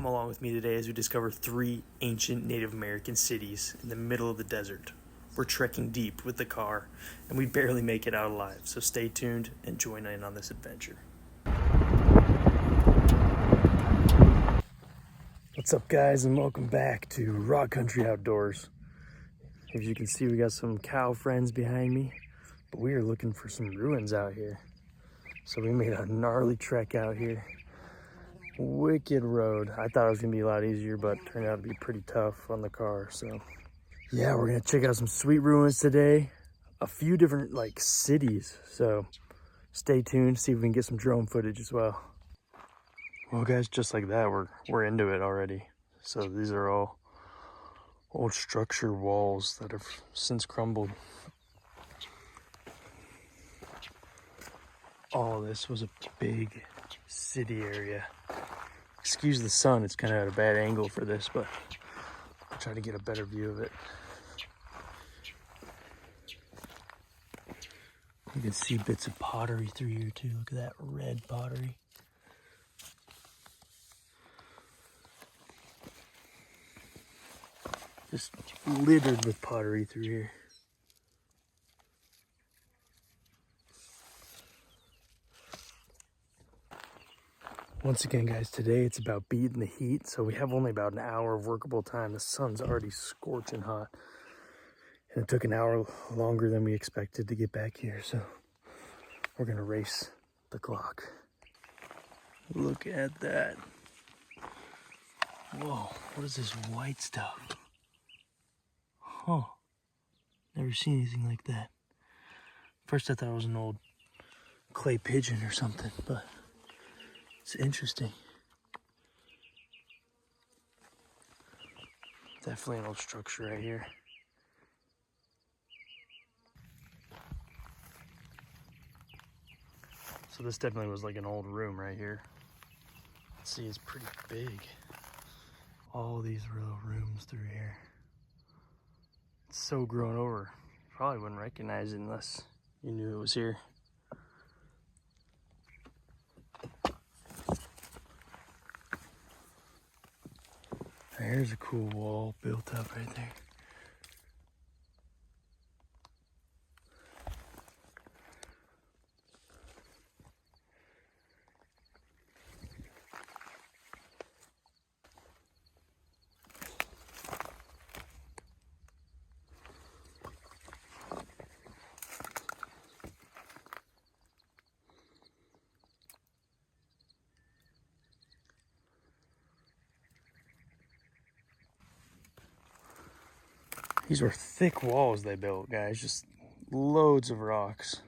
Come along with me today as we discover 3 ancient Native American cities in the middle of the desert. We're trekking deep with the car, and we barely make it out alive, so stay tuned and join in on this adventure. What's up, guys, and welcome back to Raw Country Outdoors. As you can see, we got some cow friends behind me, but we are looking for some ruins out here. So we made a gnarly trek out here. Wicked road. I thought it was gonna be a lot easier, but turned out to be pretty tough on the car. So yeah, we're gonna check out some sweet ruins today, a few different cities. So stay tuned, see if we can get some drone footage as well. Well, guys, just like that, we're into it already. So these are all old structure walls that have since crumbled. All this was a big city area. Excuse the sun, it's kind of at a bad angle for this, but I'll try to get a better view of it. You can see bits of pottery through here too. Look at that red pottery. Just littered with pottery through here. Once again, guys, today it's about beating the heat, so we have only about an hour of workable time. The sun's already scorching hot, and it took an hour longer than we expected to get back here, so we're gonna race the clock. Look at that. Whoa, what is this white stuff? Huh, never seen anything like that. First I thought it was an old clay pigeon or something, but it's interesting. Definitely an old structure right here. So this definitely was like an old room right here. Let's see, it's pretty big. All these little rooms through here. It's so grown over. Probably wouldn't recognize it unless you knew it was here. There's a cool wall built up right there. These were thick walls they built, guys, just loads of rocks.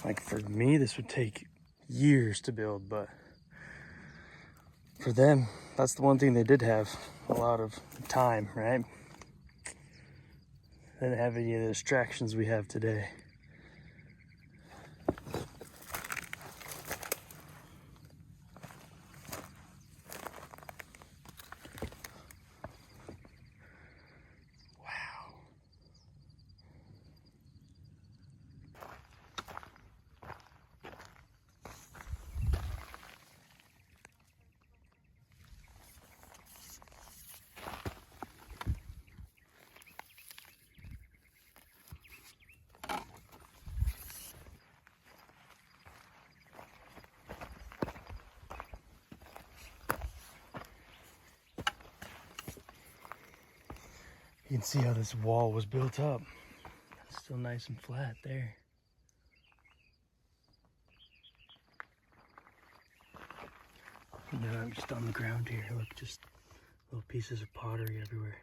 Like for me, this would take years to build, but for them, that's the one thing they did have, a lot of time, right? They didn't have any of the distractions we have today. You can see how this wall was built up. It's still nice and flat there. And then I'm just on the ground here. Look, just little pieces of pottery everywhere.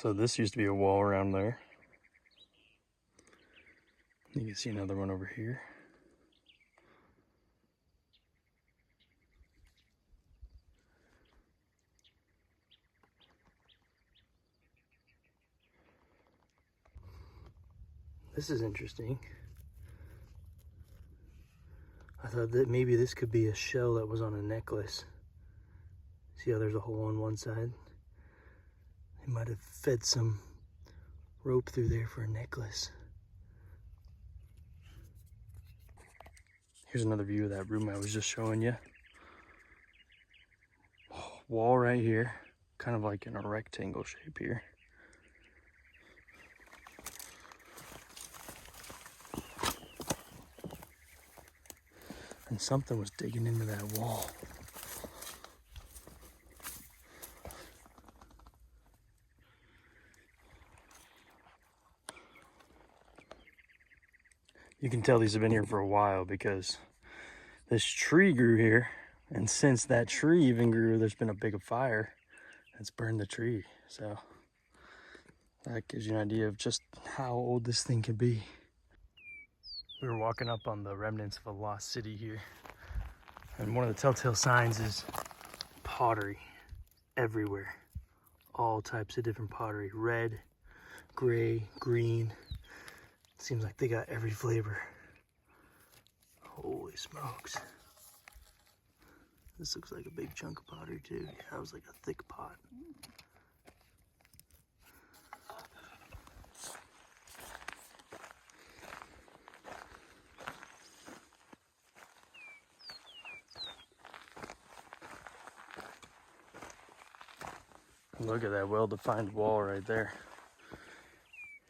So this used to be a wall around there. You can see another one over here. This is interesting. I thought that maybe this could be a shell that was on a necklace. See how there's a hole on one side? They might have fed some rope through there for a necklace. Here's another view of that room I was just showing you. Wall right here, kind of like in a rectangle shape here. And something was digging into that wall. You can tell these have been here for a while because this tree grew here, and since that tree even grew, there's been a big fire that's burned the tree. So that gives you an idea of just how old this thing could be. We were walking up on the remnants of a lost city here, and one of the telltale signs is pottery everywhere. All types of different pottery, red, gray, green. Seems like they got every flavor. Holy smokes. This looks like a big chunk of pottery too. Yeah, that was like a thick pot. Look at that well-defined wall right there.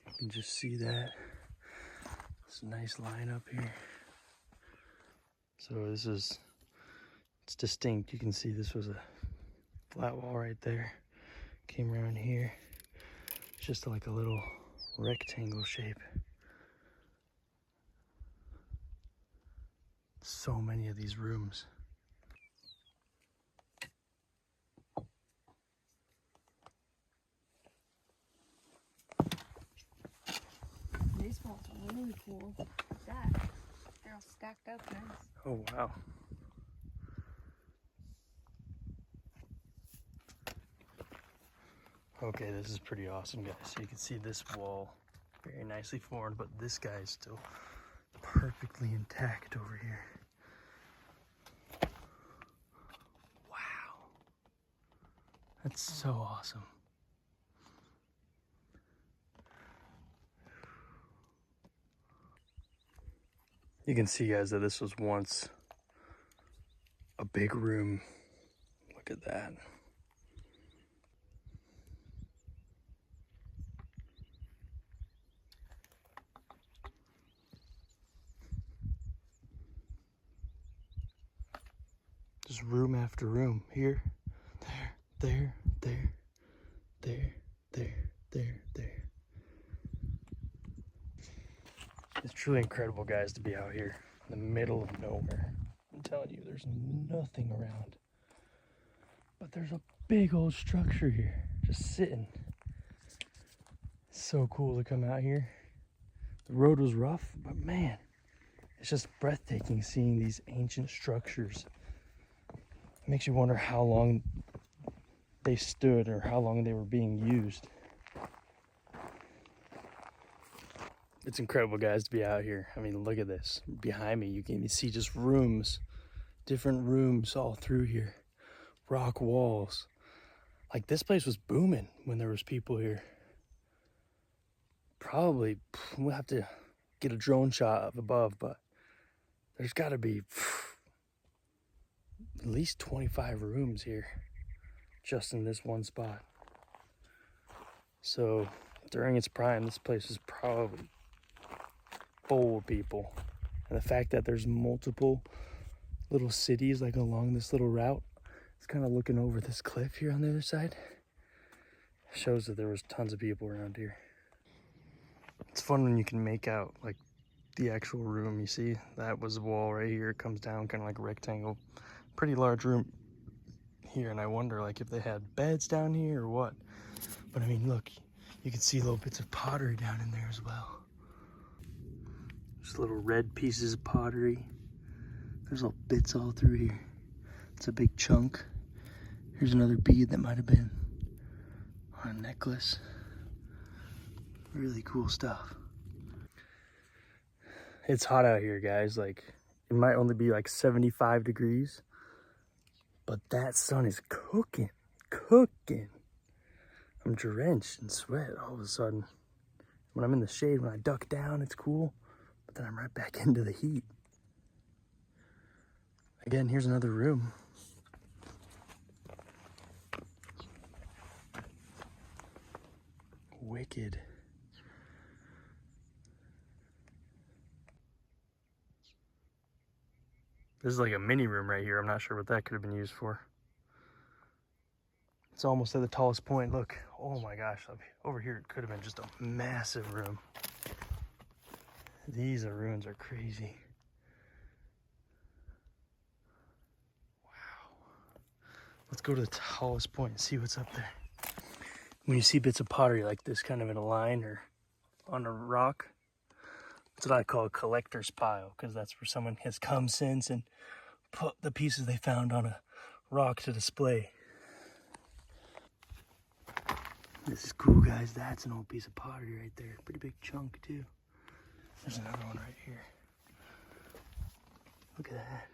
You can just see that. It's a nice line up here. So it's distinct. You can see this was a flat wall right there. Came around here. It's just like a little rectangle shape. So many of these rooms. These walls are really cool. Look at that. They're all stacked up nice. Oh, wow. Okay, this is pretty awesome, guys. So you can see this wall very nicely formed, but this guy is still perfectly intact over here. Wow. That's so awesome. You can see, guys, that this was once a big room. Look at that. Just room after room. Here, there, there, there, there, there, there. It's truly incredible, guys, to be out here in the middle of nowhere. I'm telling you, there's nothing around. But there's a big old structure here, just sitting. It's so cool to come out here. The road was rough, but man, it's just breathtaking seeing these ancient structures. It makes you wonder how long they stood or how long they were being used. It's incredible, guys, to be out here. I mean, look at this. Behind me, you can see just rooms, different rooms all through here. Rock walls. Like, this place was booming when there was people here. Probably, we'll have to get a drone shot of above, but there's got to be at least 25 rooms here just in this one spot. So during its prime, this place is probably full of people. And the fact that there's multiple little cities like along this little route, it's kind of looking over this cliff here on the other side, shows that there was tons of people around here. It's fun when you can make out like the actual room. You see that was a wall right here. It comes down kind of like a rectangle. Pretty large room here, and I wonder like if they had beds down here or what. But I mean, look, you can see little bits of pottery down in there as well. There's little red pieces of pottery. There's little bits all through here. It's a big chunk. Here's another bead that might have been on a necklace. Really cool stuff. It's hot out here, guys. Like, it might only be like 75 degrees, but that sun is cooking. I'm drenched in sweat all of a sudden. When I'm in the shade, when I duck down, it's cool, but then I'm right back into the heat. Again, here's another room. Wicked. This is like a mini room right here. I'm not sure what that could have been used for. It's almost at the tallest point. Look, oh my gosh, over here it could have been just a massive room. These ruins are crazy. Wow. Let's go to the tallest point and see what's up there. When you see bits of pottery like this kind of in a line or on a rock, that's what I call a collector's pile, because that's where someone has come since and put the pieces they found on a rock to display. This is cool, guys. That's an old piece of pottery right there. Pretty big chunk, too. There's another one right here. Look at that.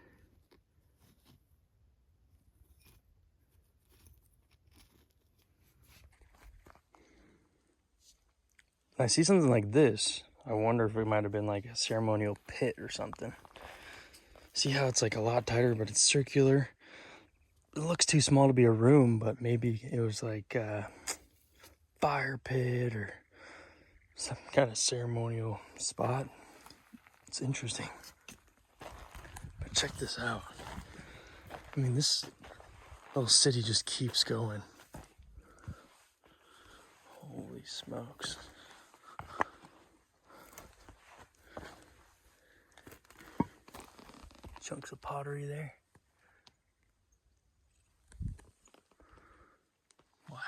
When I see something like this, I wonder if it might have been like a ceremonial pit or something. See how it's like a lot tighter, but it's circular. It looks too small to be a room, but maybe it was like a fire pit or some kind of ceremonial spot. It's interesting. But check this out. I mean, this little city just keeps going. Holy smokes. Chunks of pottery there. Wow.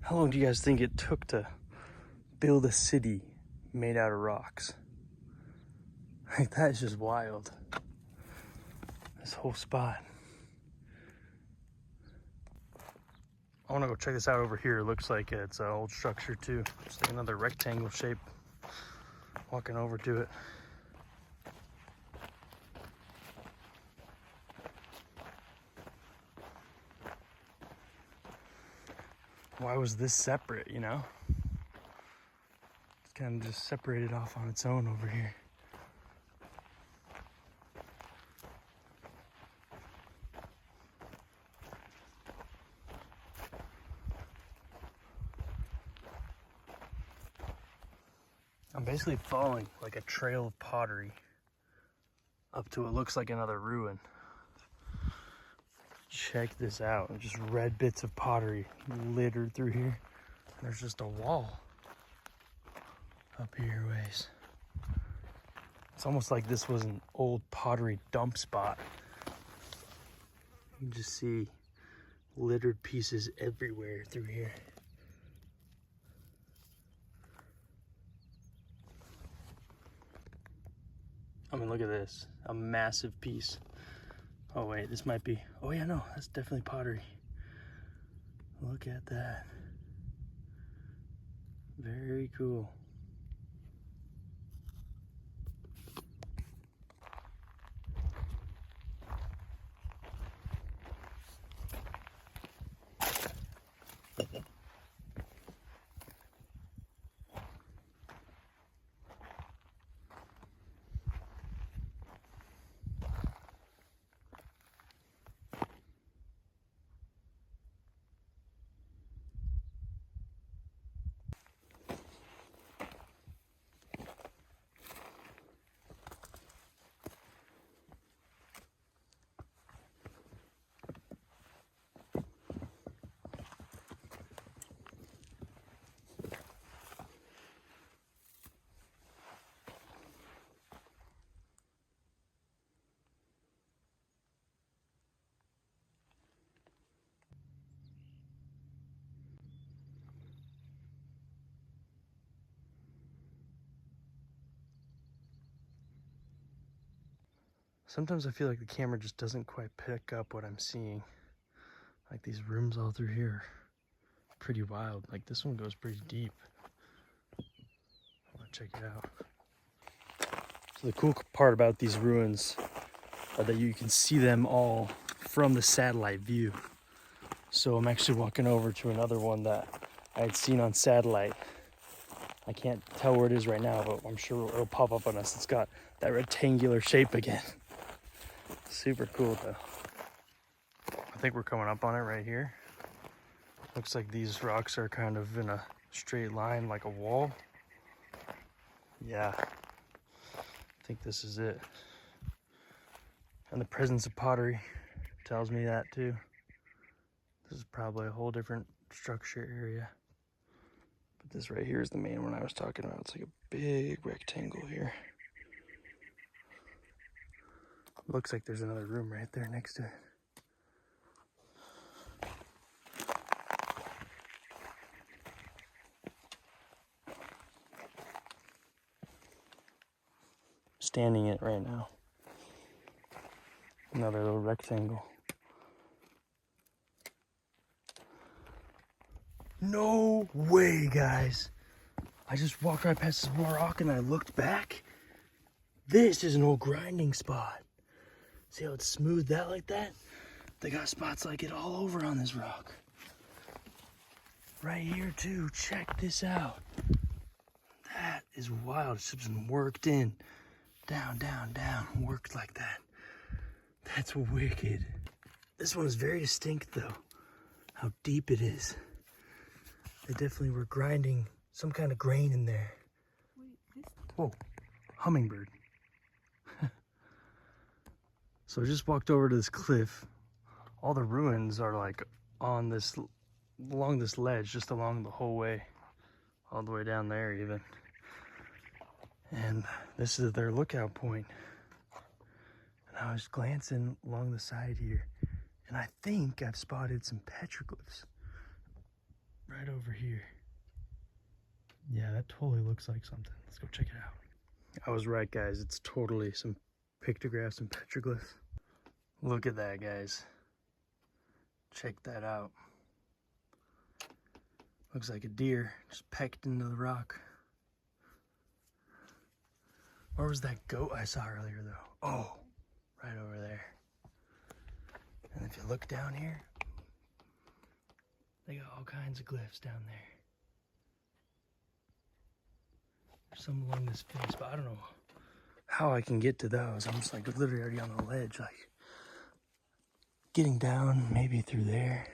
How long do you guys think it took to build a city made out of rocks? Like, that is just wild. This whole spot. I want to go check this out over here. It looks like it's an old structure too. It's like another rectangle shape. Walking over to it. Why was this separate, you know? It's kind of just separated off on its own over here. I'm basically following like a trail of pottery up to what looks like another ruin. Check this out. Just red bits of pottery littered through here. And there's just a wall up here ways. It's almost like this was an old pottery dump spot. You can just see littered pieces everywhere through here. I mean, look at this. A massive piece. Oh wait, this might be, oh yeah, no, that's definitely pottery. Look at that. Very cool. Sometimes I feel like the camera just doesn't quite pick up what I'm seeing. Like these rooms all through here, pretty wild. Like this one goes pretty deep. I want to check it out. So the cool part about these ruins are that you can see them all from the satellite view. So I'm actually walking over to another one that I had seen on satellite. I can't tell where it is right now, but I'm sure it'll pop up on us. It's got that rectangular shape again. Super cool though. I think we're coming up on it right here. Looks like these rocks are kind of in a straight line like a wall. Yeah, I think this is it. And the presence of pottery tells me that too. This is probably a whole different structure area. But this right here is the main one I was talking about. It's like a big rectangle here. Looks like there's another room right there next to it. Standing it right now. Another little rectangle. No way, guys. I just walked right past this rock and I looked back. This is an old grinding spot. See how it's smoothed out like that? They got spots like it all over on this rock. Right here too, check this out. That is wild, it's just been worked in. Down, down, down, worked like that. That's wicked. This one is very distinct though, how deep it is. They definitely were grinding some kind of grain in there. Whoa, hummingbird. So I just walked over to this cliff. All the ruins are like on this, along this ledge, just along the whole way, all the way down there even. And this is their lookout point. And I was glancing along the side here, and I think I've spotted some petroglyphs right over here. Yeah, that totally looks like something. Let's go check it out. I was right, guys. It's totally some pictographs and petroglyphs. Look at that, guys. Check that out. Looks like a deer just pecked into the rock. Where was that goat I saw earlier, though? Oh, right over there. And if you look down here, they got all kinds of glyphs down there. There's some along this face, but I don't know how I can get to those. I'm just like literally already on the ledge, like getting down maybe through there.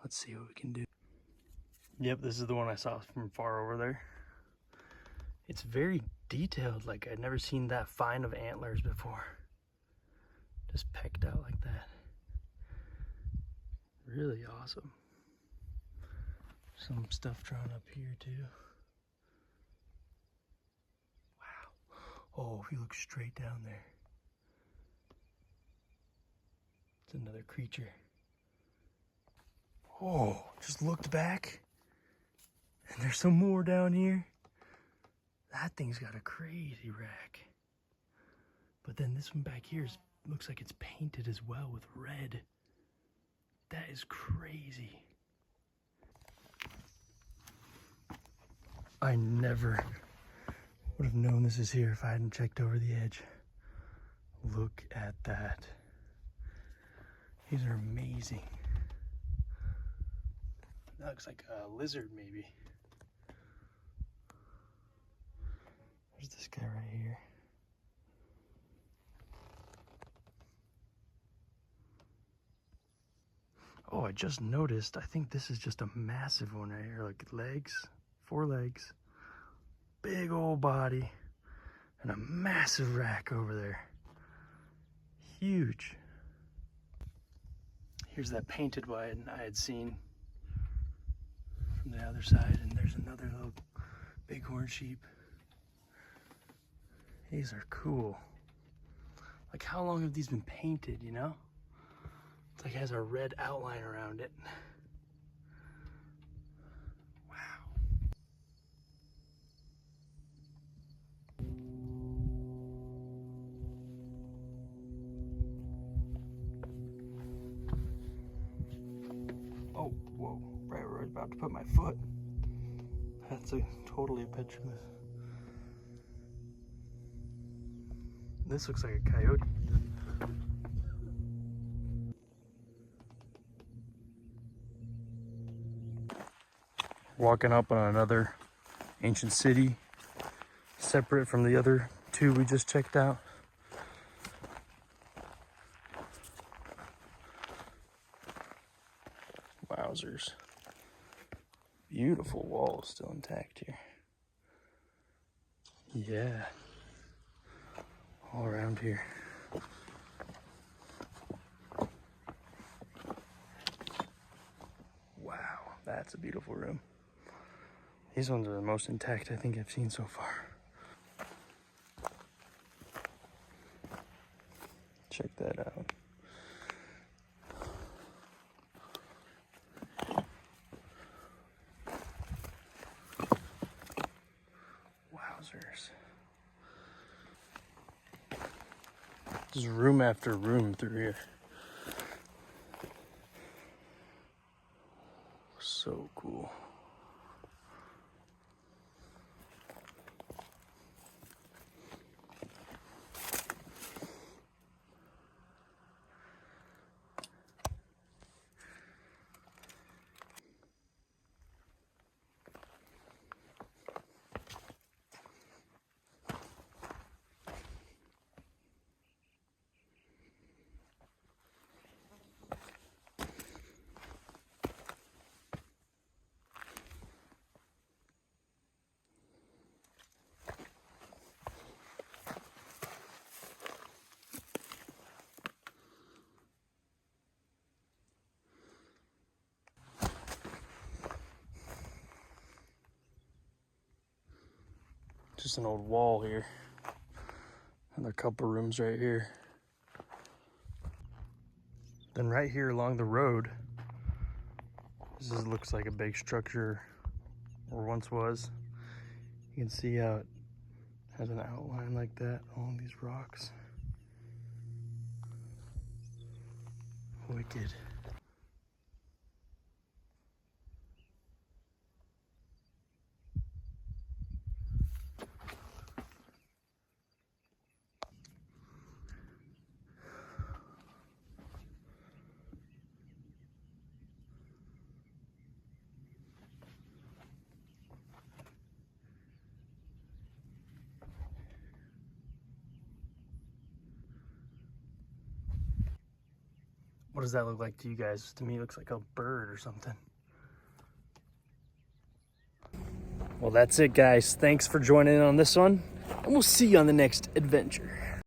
Let's see what we can do. Yep, this is the one I saw from far over there. It's very detailed, like I'd never seen that fine of antlers before. Just pecked out like that. Really awesome. Some stuff drawn up here too. Wow. Oh, if you look straight down there, it's another creature. Oh, just looked back and there's some more down here. That thing's got a crazy rack. But then this one back here looks like it's painted as well with red. That is crazy. I never would have known this is here if I hadn't checked over the edge. Look at that. These are amazing. That looks like a lizard maybe. There's this guy right here. Oh, I just noticed, I think this is just a massive one right here. Like legs, 4 legs, big old body, and a massive rack over there. Huge. Here's that painted one I had seen from the other side, and there's another little bighorn sheep. These are cool. Like, how long have these been painted, you know? It's like it has a red outline around it. Wow. about to put my foot. That's totally a picture. This looks like a coyote. Walking up on another ancient city, separate from the other two we just checked out. Wowzers. Beautiful walls still intact here. Yeah. All around here. Wow, that's a beautiful room. These ones are the most intact I think I've seen so far. Check that out. Wowzers. There's room after room through here. So cool. Just an old wall here. And a couple rooms right here. Then right here along the road, looks like a big structure, or once was. You can see how it has an outline like that along these rocks. Wicked. What does that look like to you guys? To me, it looks like a bird or something. Well, that's it, guys. Thanks for joining in on this one, and we'll see you on the next adventure.